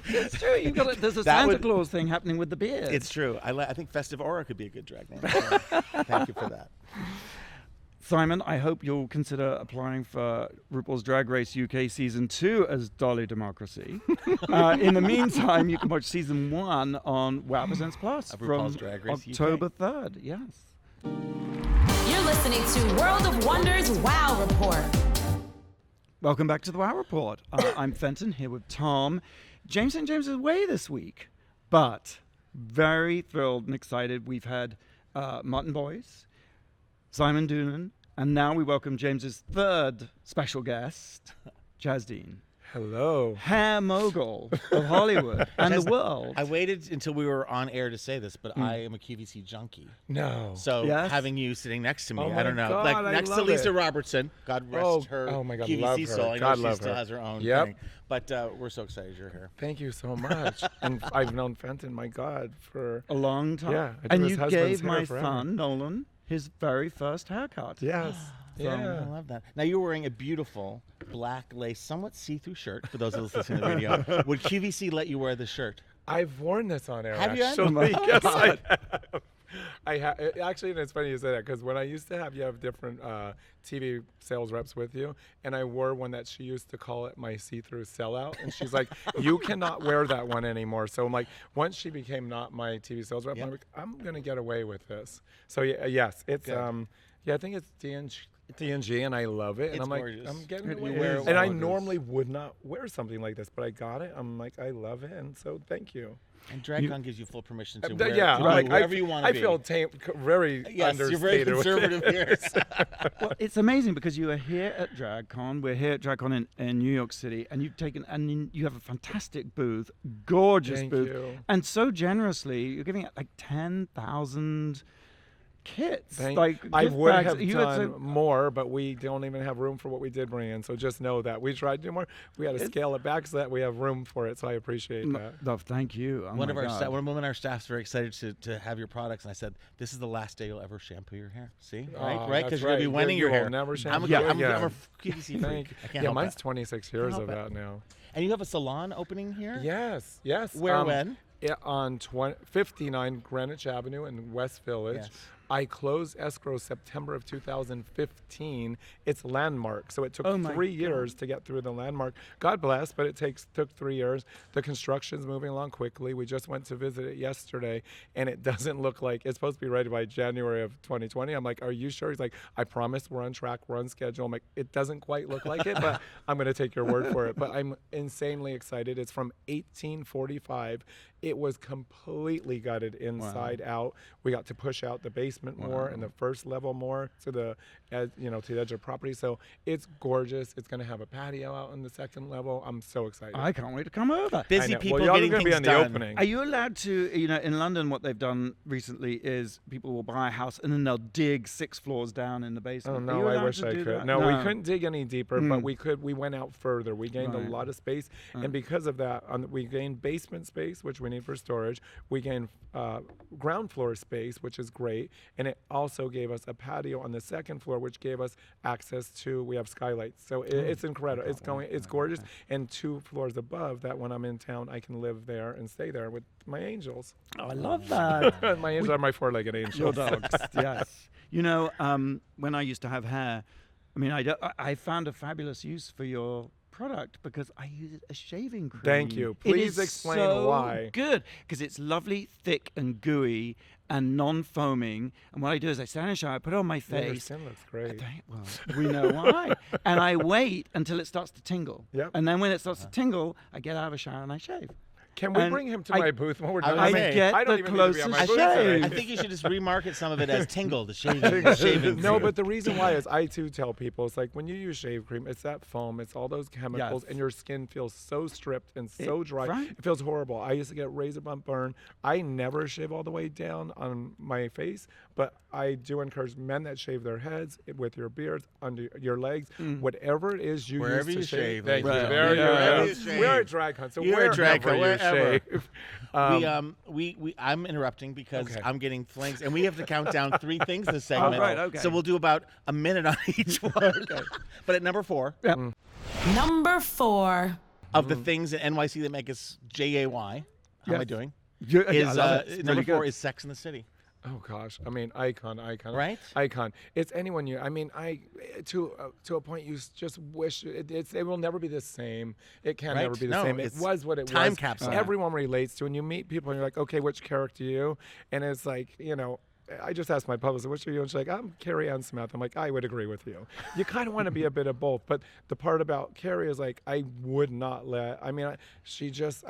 It's true. There's a Santa Claus thing happening with the beard. It's true. I think Festive Aura could be a good drag name. So thank you for that. Simon, I hope you'll consider applying for RuPaul's Drag Race UK Season 2 as Dolly Democracy. In the meantime, you can watch Season 1 on Wow Presents Plus from Drag Race October 3rd. Yes. You're listening to World of Wonders Wow Report. Welcome back to the Wow Report. I'm Fenton, here with Tom. James St. James is away this week, but very thrilled and excited. We've had Martin Boyce, Simon Doonan, and now we welcome James's third special guest, Chaz Dean. Hello. Hair mogul of Hollywood and the world. I waited until we were on air to say this, but I am a QVC junkie. No. So Yes? having you sitting next to me, Oh I don't my know. God, Like I next to love Lisa it. Robertson, God rest her oh my God, QVC love her. soul. I know God she love still her. has her own Yep. thing. But we're so excited you're here. Thank you so much. And I've known Fenton, my God, for A long time. Yeah, I do and his you husband's gave hair my forever. son, Nolan, his very first haircut. yes. I Yeah. love that. Now you're wearing a beautiful black lace, somewhat see-through shirt. For those of us listening to the video, would QVC let you wear the shirt? I've worn this on air. Have you? Actually, yes, I have. Actually, and it's funny you say that, because when I used to have different TV sales reps with you, and I wore one that she used to call it my see-through sellout, and she's like, you cannot wear that one anymore. So I'm like, once she became not my TV sales rep, I'm like, I'm gonna get away with this. So yes, it's I think it's DNG, and I love it. And It's I'm like, gorgeous. I'm getting You away wear with it it. And I well, it is. normally would not wear something like this, but I got it. I'm like, I love it, and so thank you. And DragCon gives you full permission to Yeah, wear yeah, to like be wherever you want to I be. feel very Yes, understated. you're very with it. conservative here. Well, it's amazing because you are here at DragCon. We're here at DragCon in New York City, and you have a fantastic booth, gorgeous Thank booth, you. and so generously you're giving out like 10,000 kits. I gift would bags. have You had done so- more, but we don't even have room for what we did bring in. So just know that we tried to do more. We had to scale it back so that we have room for it. So I appreciate that. No, thank you. Oh One my of our God. one woman on our staff's very excited to have your products, and I said, "This is the last day you'll ever shampoo your hair." See, right, Oh, right, that's because you're gonna be right. winning You your will hair. never I'm shampoo a, it I'm again. a QVC freak. Thank you. I can't Yeah, help mine's it. 26 years help of it. that now. And you have a salon opening here. Yes, yes. Where, when? Yeah, on 59 Greenwich Avenue in West Village. Yes. I closed escrow September of 2015. It's landmark, so it took Oh my 3 years to get through the landmark. God bless, but it took 3 years. The construction's moving along quickly. We just went to visit it yesterday, and it doesn't look like it's supposed to be ready by January of 2020. I'm like, are you sure? He's like, I promise we're on track, we're on schedule. I'm like, it doesn't quite look like it, but I'm going to take your word for it. But I'm insanely excited. It's from 1845. it was completely gutted inside out. We got to push out the basement more and the first level more to the to the edge of the property. So it's gorgeous. It's going to have a patio out on the second level. I'm so excited. I can't wait to come over. Busy Well, people y'all are getting gonna be things on the done. opening. Are you allowed to, in London, what they've done recently is people will buy a house and then they'll dig 6 floors down in the basement. Oh Are you no, I allowed wish to I do could. that? No, we couldn't dig any deeper, but we went out further. We gained Right. a lot of space, and because of that, we gained basement space, which we need for storage. We gained ground floor space, which is great, and it also gave us a patio on the second floor, which gave us access to. We have skylights, so it's incredible. It's gorgeous, and 2 floors above that. When I'm in town, I can live there and stay there with my angels. Oh, I love that. My angels are my 4-legged angels. Your dogs, yes. When I used to have hair, I found a fabulous use for your product because I use it as shaving cream. Thank you. It Please is explain so why. Good, because it's lovely, thick, and gooey, and non-foaming. And what I do is I stand in the shower, I put it on my Yeah, your face. skin looks great. Well, we know why. And I wait until it starts to tingle. Yep. And then when it starts to tingle, I get out of the shower and I shave. Can we And bring him to I- my booth when we're I done? was I saying, get I don't the even need to be on closest my booth shave. today. I think you should just remarket some of it as Tingle, the shaving. No, cream. but the reason why is I too tell people, it's like when you use shave cream, it's that foam, it's all those chemicals, Yes. and your skin feels so stripped and so dry. right. It feels horrible. I used to get razor bump burn. I never shave all the way down on my face, but I do encourage men that shave their heads with your beards, under your legs, whatever it is you Wherever use to you shave, Thank right. you. There Yeah. you go. We're at DragCon, so You're at wherever DragCon, you wherever. shave. I'm interrupting because Okay. I'm getting flings, and we have to count down 3 things this segment. right, okay. So we'll do about a minute on each one. But at number 4 Number 4. of the things in NYC that make us JAY, how am I Yes. doing? I Is love it. It's number really 4 good. is Sex in the City. Oh gosh, icon, Right? Icon. It's anyone you. To a point, you just wish it will never be the same. It can Right? never be the No, same. It it's was what it time was. capsule. Everyone relates to, and you meet people, and you're like, okay, which character are you? And it's like, I just asked my publicist, which are you? And she's like, I'm Carrie Ann Smith. I'm like, I would agree with you. You kind of want to be a bit of both. But the part about Carrie is like, I would not let, I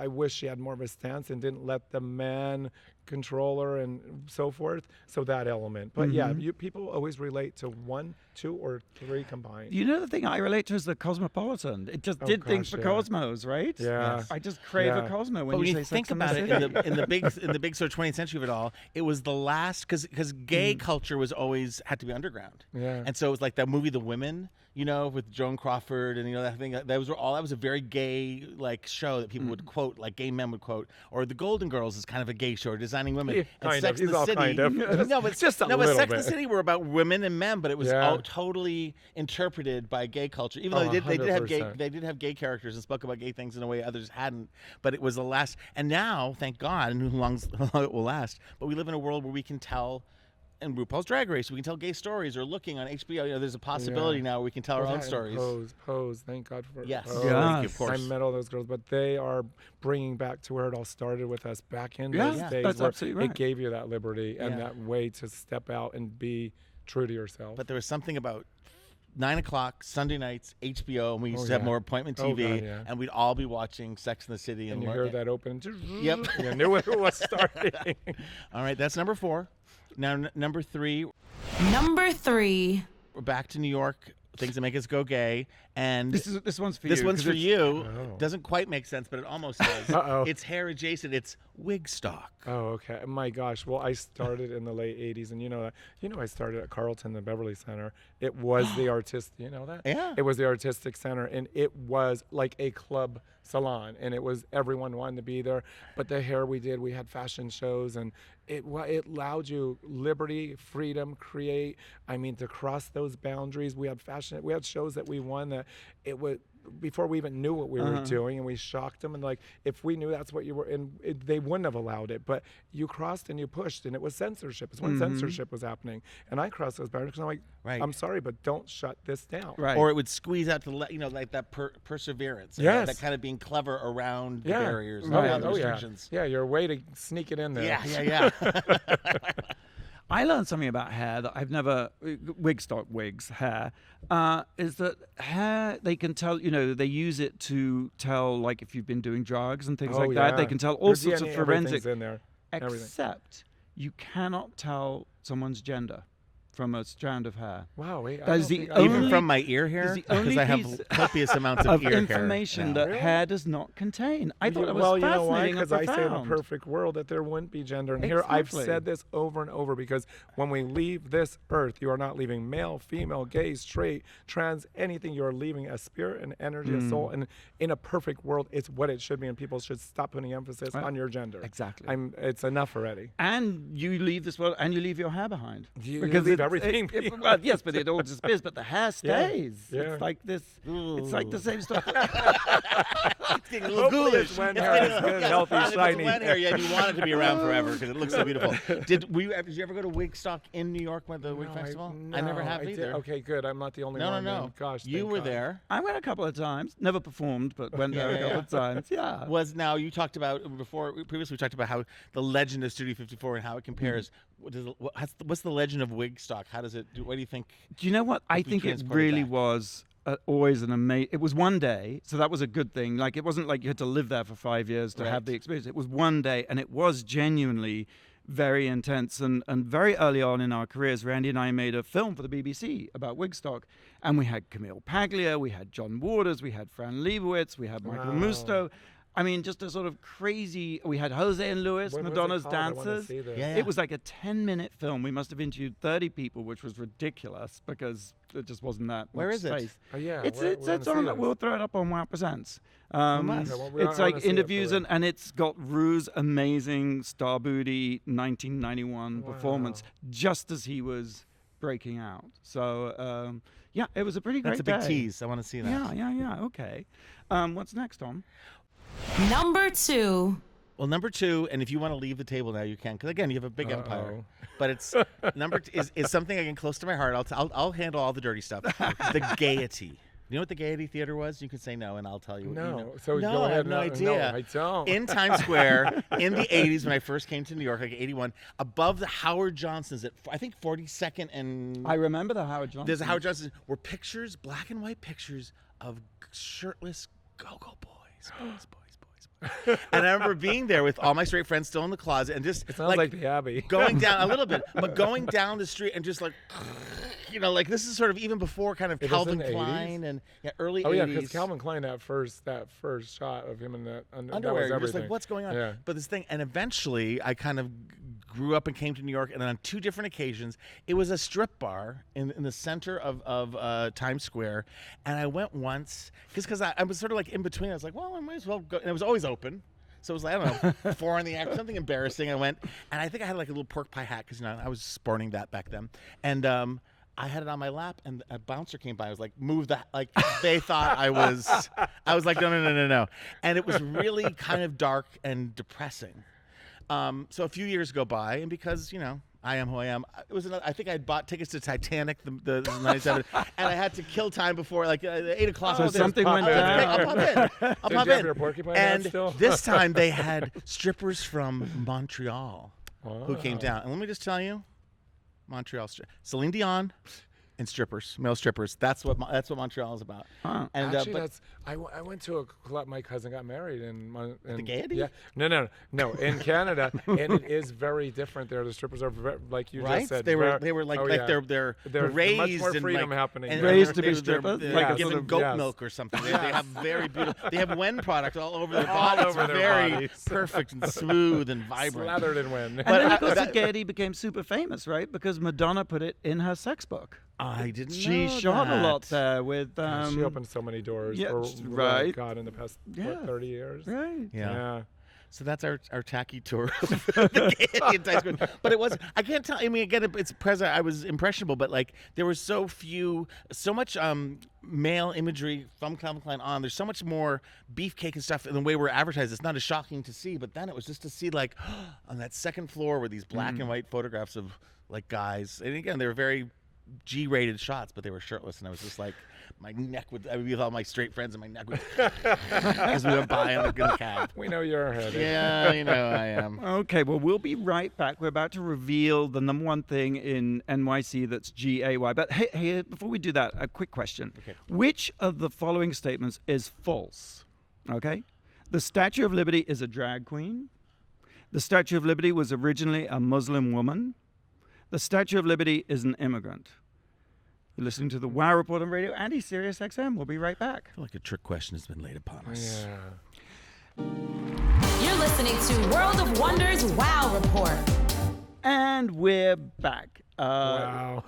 wish she had more of a stance and didn't let the man control her and so forth. So that element. But yeah, people always relate to 1, 2, or 3 combined. The thing I relate to is the Cosmopolitan. It just did things gosh, for yeah. Cosmos, right? Yeah. I just crave a Yeah. Cosmo when But when you you say think Sex about and it, the City. in the big sort of 20th century of it all, it was the last because gay culture was always had to be underground. Yeah. And so it was like that movie The Women, with Joan Crawford and that thing. That was a very gay show that people would quote, like gay men would quote, or The Golden Girls is kind of a gay show, or Designing Women. Yeah, and kind Sex of. in He's the all City. kind of. No, but Just a but little Sex in the bit. City were about women and men, but it was Yeah. all totally interpreted by gay culture. Even though they did have gay characters and spoke about gay things in a way others hadn't. But it was the last. And now, thank God, and how long it will last. But we live in a world where we can tell. And RuPaul's Drag Race, we can tell gay stories, or looking on HBO. There's a possibility now where we can tell our own stories. Pose. Thank God for Yes. Pose. Yeah. Thank you, of course. I met all those girls, but they are bringing back to where it all started with us back in Yeah, those days. that's where absolutely right. It gave you that liberty and Yeah. that way to step out and be true to yourself. But there was something about 9 o'clock Sunday nights, HBO, and we used Oh, to have yeah. more appointment Oh, TV, God, yeah. and we'd all be watching Sex in the City. and you learn- hear that open. Yep. You knew it was starting. All right, that's number 4. Now, number 3, Number 3. we're back to New York. Things that make us go gay, and This one's for this you. one's 'cause for it's- you. Oh. Doesn't quite make sense, but it almost does. Uh-oh. It's hair adjacent. It's Wigstock. Oh, okay. My gosh. Well, I started in the late 80s, and I started at Carlton, the Beverly Center. It was the artist, you know that? Yeah. It was the artistic center, and it was like a club salon, and it was everyone wanted to be there. But the hair we had fashion shows, and it allowed you liberty, freedom, create. To cross those boundaries. We had shows that we won that it would. Before we even knew what we were doing, and we shocked them, and if we knew that's what you were in, they wouldn't have allowed it, but you crossed and you pushed, and it was censorship. It's when censorship was happening, and I crossed those boundaries, and I'm like, Right. I'm sorry, but don't shut this down. Right. Or it would squeeze out to like that perseverance. Yes. That kind of being clever around the Yeah. barriers, Right. around the Oh, restrictions. yeah, your way to sneak it in there. Yeah. I learned something about hair that I've never, Wigstock wigs hair, is that hair, they can tell, they use it to tell, like, if you've been doing drugs and things like that. They can tell all Your sorts of DNA, forensic, everything's in there. Everything. except you cannot tell someone's gender from a strand of hair. Wow, wait. That is the Even only- from my ear hair, the only because I have piece copious amounts of of ear information hair. that hair does not contain. I thought it was well, you know why? fascinating Because and I say in a profound. perfect world that there wouldn't be gender. And here I've Exactly. said this over and over, because when we leave this earth, you are not leaving male, female, gay, straight, trans, anything. You are leaving a spirit, an energy, a soul. And in a perfect world, it's what it should be. And people should stop putting emphasis on your gender. Exactly. It's enough already. And you leave this world, and you leave your hair behind. You leave everything well, yes, but it all disappears. But the hair stays. Yeah. It's like this. It's like the same stuff. It's getting a little Hopefully ghoulish. it's when hair is good, healthy, If it's shiny. wet hair, yeah, you want it to be around forever because it looks so beautiful. Did you ever go to Wigstock in New York with the Wig Festival? I never have did- either. Okay, good. I'm not the only No, one. no, then. no. Gosh, You thank were God. there. I went a couple of times. Never performed, but went there a couple of times. Yeah. Now you talked about previously we talked about how the legend of Studio 54 and how it compares. What's the legend of Wigstock? How does it? What do you think? Do you know what? I we think it transported really back? was always an amazing. It was one day, so that was a good thing. Like, it wasn't like you had to live there for 5 years to have Right. the experience. It was one day, and it was genuinely very intense. And very early on in our careers, Randy and I made a film for the BBC about Wigstock, and we had Camille Paglia, we had John Waters, we had Fran Lebowitz, we had Michael Musto. I mean, just a sort of crazy. We had Jose and Luis, What was it Madonna's called? I wanna dancers. see this. Yeah. It was like a 10-minute film. We must have interviewed 30 people, which was ridiculous because it just wasn't that Where much is it? space. Oh, yeah, It's we it's wanna see on. this. We'll throw it up on Wow Presents. must. Okay, well, It's I like wanna see it interviews for and it's got Rue's amazing Star Booty 1991 performance just as he was breaking out. So yeah, it was a pretty great That's a big day. tease. I want to see that. Yeah. Okay. What's next, Tom? Number 2. Well, number 2, and if you want to leave the table now, you can, because again, you have a big empire. But it's is something again close to my heart. I'll handle all the dirty stuff. The Gaiety. You know what the Gaiety Theater was? You can say no, and I'll tell you. No. You know. So no, go I ahead. have no idea. No, I don't. In Times Square in the 80s, when I first came to New York, like 81, above the Howard Johnsons at I think 42nd and I remember the Howard Johnson. there's a Howard Johnson's were pictures, black and white pictures of shirtless go-go boys. And I remember being there with all my straight friends still in the closet and just It sounds like the Abbey. going down a little bit, but going down the street and just like, like this is sort of even before kind of It was Calvin in the 80s? Klein and early Oh 80s. yeah, because Calvin Klein, that first shot of him in that underwear. that was You're just everything. like, what's going on? Yeah. But this thing, and eventually I kind of grew up and came to New York, and on 2 different occasions, it was a strip bar in the center of Times Square, and I went once because I was sort of like in between. I was like, well, I might as well go, and it was always open. So it was like, I don't know, 4 in the afternoon, something embarrassing. I went, and I think I had like a little pork pie hat because I was sporting that back then, and I had it on my lap, and a bouncer came by. I was like, move that. Like, they thought I was like, no. And it was really kind of dark and depressing. So a few years go by, and because, I am who I am, I think I had bought tickets to Titanic, the 97, and I had to kill time before, like, 8 o'clock. So something went down. I'll pop in. I'll Did pop you have in. your porcupine hat And still? this time they had strippers from Montreal who came down. And let me just tell you, Celine Dion and strippers, male strippers. That's what Montreal is about. Huh. And Actually, I went to a club. My cousin got married in the Gaiety? Yeah, no, in Canada, and it is very different there. The strippers are like you right? just said. They were like oh, like yeah. they're There's raised much more and freedom like, happening and there. Raised to be they're strippers? They're Like a given sort of- goat yes. milk or something. They have very beautiful. They have Wen product all over their All bodies. over their very bodies. perfect and smooth and vibrant. Slathered in wind. And then, of course, the Gaiety became super famous, right? Because Madonna put it in her sex book. I didn't She know shot a lot that. there with. She opened so many doors. yeah, for, right. God, in the past Yeah. 30 years. Right. Yeah. So that's our tacky tour of the Gaiety in Times Square. But it was, I can't tell, I mean, again, it's present, I was impressionable, but like there was so much male imagery from Calvin Klein on. There's so much more beefcake and stuff in the way we're advertised. It's not as shocking to see, but then it was just to see like on that second floor were these black and white photographs of like guys. And again, they were very G-rated shots, but they were shirtless, and I was just like, My neck would, I would be with all my straight friends and my neck would, as we went by in the cab. We know you're ahead. Yeah, you know I am. Okay, well, we'll be right back. We're about to reveal the number one thing in NYC that's GAY. But hey, before we do that, a quick question. Okay. Which of the following statements is false? Okay? The Statue of Liberty is a drag queen. The Statue of Liberty was originally a Muslim woman. The Statue of Liberty is an immigrant. You're listening to the WOW Report on Radio Andy, Sirius XM. We'll be right back. I feel like a trick question has been laid upon us. Yeah. You're listening to World of Wonders WOW Report. And we're back. Wow.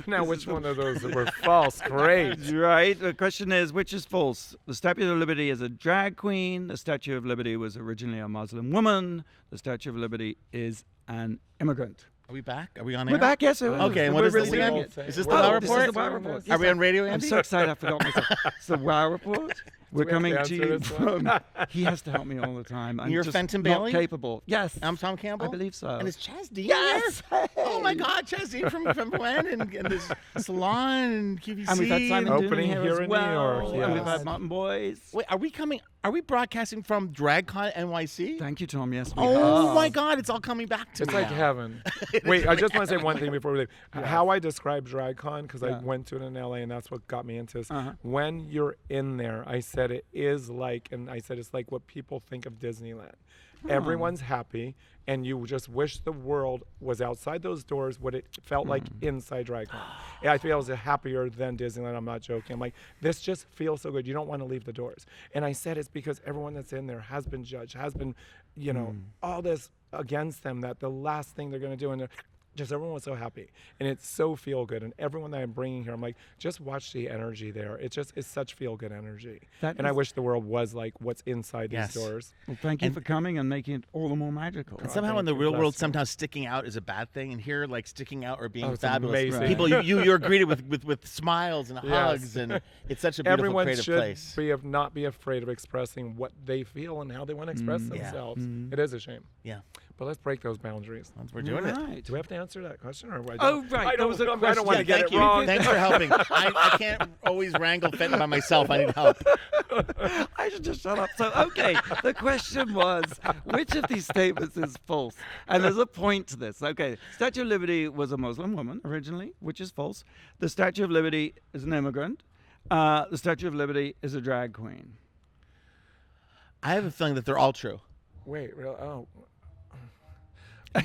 Now, which one of those were false? Great. Right. The question is, which is false? The Statue of Liberty is a drag queen. The Statue of Liberty was originally a Muslim woman. The Statue of Liberty is an immigrant. Are we back? Are we on air? We're back, yes. Okay, and what we're is this really again? doing it. Is this the Wow, WOW This Report? is the WOW Report. Are we on radio, I'm Andy? so excited I forgot myself. It's the WOW Report. We're we have coming to to answer you this one? from... He has to help me all the time. I'm You're just Fenton not Bailey? capable. Yes. I'm Tom Campbell? I believe so. And is Chaz Dean Yes! here? Oh my God, Chaz Dean from when? And this salon and QVC. And we've had Simon Opening Doonan here here as in New well. York, And we've yes. had Martin Boyce. Wait, are we broadcasting from DragCon NYC? Thank you, Tom. Yes, we Oh have. my God, it's all coming back to It's me like now. heaven. Wait, I just want to say one thing before we leave. How I describe DragCon, because I went to it in LA and that's what got me into this. When you're in there, I said it is like, and I said it's like what people think of Disneyland. Everyone's happy, and you just wish the world was outside those doors, what it felt like inside DragCon. I feel it was happier than Disneyland. I'm not joking. I'm like, this just feels so good. You don't want to leave the doors. And I said it's because everyone that's in there has been judged, has been, you know, all this against them, that the last thing they're going to do, and just everyone was so happy, and it's so feel good. And everyone that I'm bringing here, I'm like, just watch the energy there. It's such feel good energy. And I wish the world was like what's inside these doors. Well, thank you for coming and making it all the more magical. And somehow in the real world, sometimes sticking out is a bad thing, and here, like sticking out or being it's fabulous, amazing. people you're greeted with smiles and hugs, and it's such a beautiful Everyone creative should place. not be afraid of expressing what they feel and how they want to express themselves. It is a shame. Yeah, But let's break those boundaries. we're doing it. Right. Do we have to answer that question, or Oh, right. I There was a don't want to question. get Thank it you. wrong. Thanks for helping. I can't always wrangle Fenton by myself. I need help. I should just shut up. So, okay, the question was, which of these statements is false? And there's a point to this. Okay, Statue of Liberty was a Muslim woman originally, which is false. The Statue of Liberty is an immigrant. The Statue of Liberty is a drag queen. I have a feeling that they're all true. Wait, real? Oh.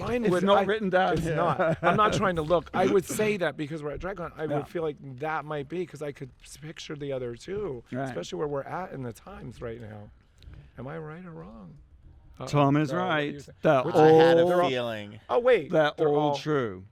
Mine It's would, not written down It's here. not. I'm not trying to look. I would say that because we're at DragCon, I Yeah. would feel like that might be because I could picture the other two, Right. especially where we're at in the times right now. Am I right or wrong? Tom is no, what do right. you say? They're Which- I had all, a feeling. Oh wait, they're they're all true.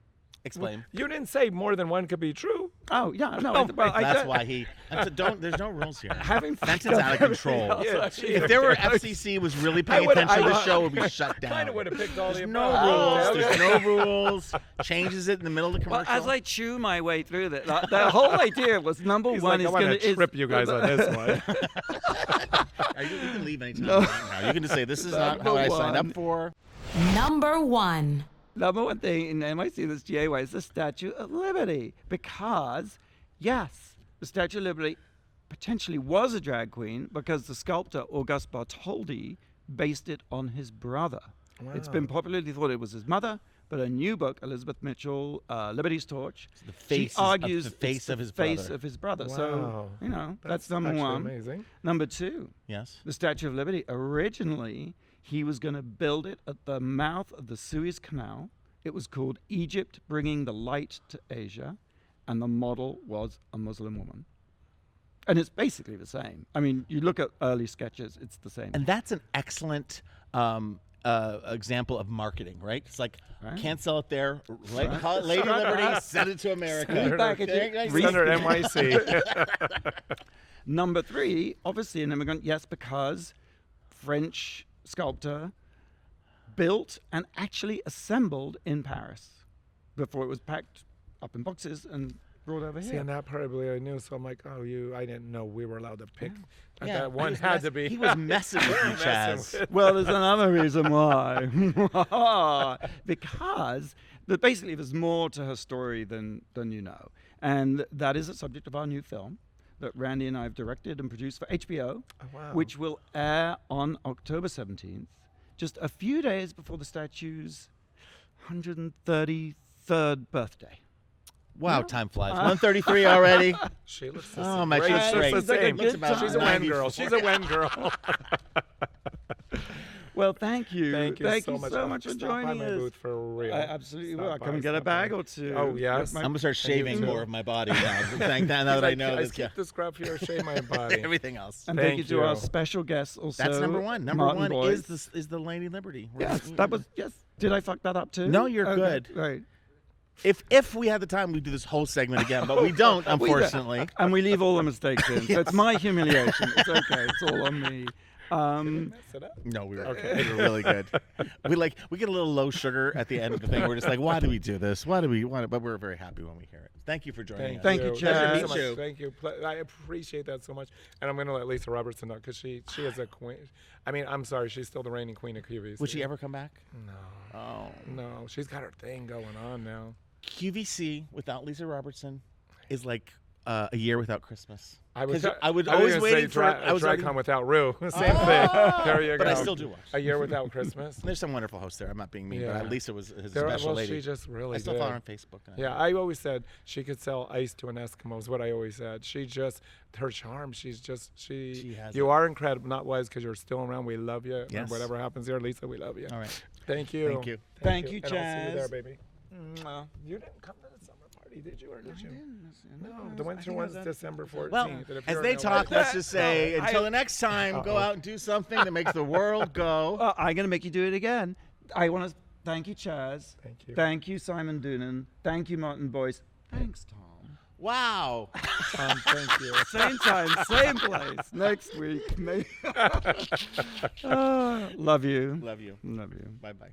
Explain. You didn't say more than one could be true. Oh, yeah. No, Oh, well, I That's don't- why he. There's no rules here. Having Fenton's out of control. Yeah, If there were FCC was really paying attention to the show, it would be shut down. Kind of would have picked all the There's no above. rules. There's no rules. Changes it in the middle of the Well, commercial. as I chew my way through that, the whole idea was number He's one like, is I want going to trip you guys on this one. You can leave anytime you want now. You can just say, this is not how I signed up for. Number one. Number one thing in NYC that's GAY is the Statue of Liberty. Because, yes, the Statue of Liberty potentially was a drag queen because the sculptor Auguste Bartholdi based it on his brother. It's been popularly thought it was his mother, but a new book, Elizabeth Mitchell, Liberty's Torch, The face she argues of the face it's of the his face brother. of his brother. Wow. So, you know, that's number actually one. amazing. Number two, Yes. the Statue of Liberty, originally, he was going to build it at the mouth of the Suez Canal. It was called Egypt Bringing the Light to Asia, and the model was a Muslim woman. And it's basically the same. I mean, you look at early sketches, it's the same. And that's an excellent example of marketing, right? It's like, Right. can't sell it there. Call it Lady Liberty, send it to America. Repackage it. Okay, Center NYC. Number three, obviously an immigrant, yes, because French sculptor built and actually assembled in Paris before it was packed up in boxes and brought over See, here. and that probably I knew, so I'm like, oh, I didn't know we were allowed to pick. Yeah, That one he was had to be. He was messing with you, Messing Chaz. with- Well, there's another reason why. Because basically there's more to her story than you know. And that is the subject of our new film. that Randy and I have directed and produced for HBO, wow. which will air on October 17th, just a few days before the statue's 133rd birthday. Wow, time flies. 133 already. She looks the Oh, same. my Right, she's she's great. the She's like a same. good time. She's a Wen girl. She's a Wen girl. Well, thank you. Thank you so much. so much for Stop by joining my us. booth for real. I absolutely Stop will. I'll by, come and get a stop by. bag or two. Oh, yes. I'm gonna start shaving too. more of my body now. Thank now that I Like, know I this. keep the scrub here, shave my body. Everything else. And thank you to our you. special guests also. That's number one. Number Martin one Boyce. is the Lady Liberty. Yes, that was, yes. Did I fuck that up too? No, you're Okay, good. Right. If we had the time, we'd do this whole segment again, but we don't, unfortunately. And we leave all the mistakes in. So it's my humiliation. It's okay. It's all on me. Mess it up. No, we were really good. We get a little low sugar at the end of the thing. We're just like, why do we do this? Why do we want it? But we're very happy when we hear it. Thank you for joining us. Thank you, Pleasure Chaz. so much. You. Thank you. I appreciate that so much. And I'm going to let Lisa Robertson know because she is a queen. I mean, I'm sorry. She's still the reigning queen of QVC. Would she ever come back? No. Oh. No. She's got her thing going on now. QVC without Lisa Robertson is like a year without Christmas. I was always waiting for it. I was already- DragCon without Rue. Same thing. There you But go. I still do watch. A year without Christmas. There's some wonderful hosts there. I'm not being mean, Yeah. but Lisa was his There- special well, lady. she just really I still did. follow her on Facebook. Yeah, I always said she could sell ice to an Eskimo is what I always said. She just, her charm, She has you it. are incredible, not wise because you're still around. We love you. Yes. And whatever happens here, Lisa, we love you. All right. Thank you. Thank you. Thank you, And I'll see you there, Chaz. baby. Mwah. You didn't come to the summer party, did you, or did you? No, The winter one's December 14th. Well, and if as you're they in talk, LA let's just say No, until the next time, go out and do something that makes the world go. I'm going to make you do it again. I want to thank you, Chaz. Thank you. Thank you, Simon Doonan. Thank you, Martin Boyce. Thanks, Tom. Wow. Thank you. Same time, same place. Next week. Love you. Love you. Love you. Bye bye.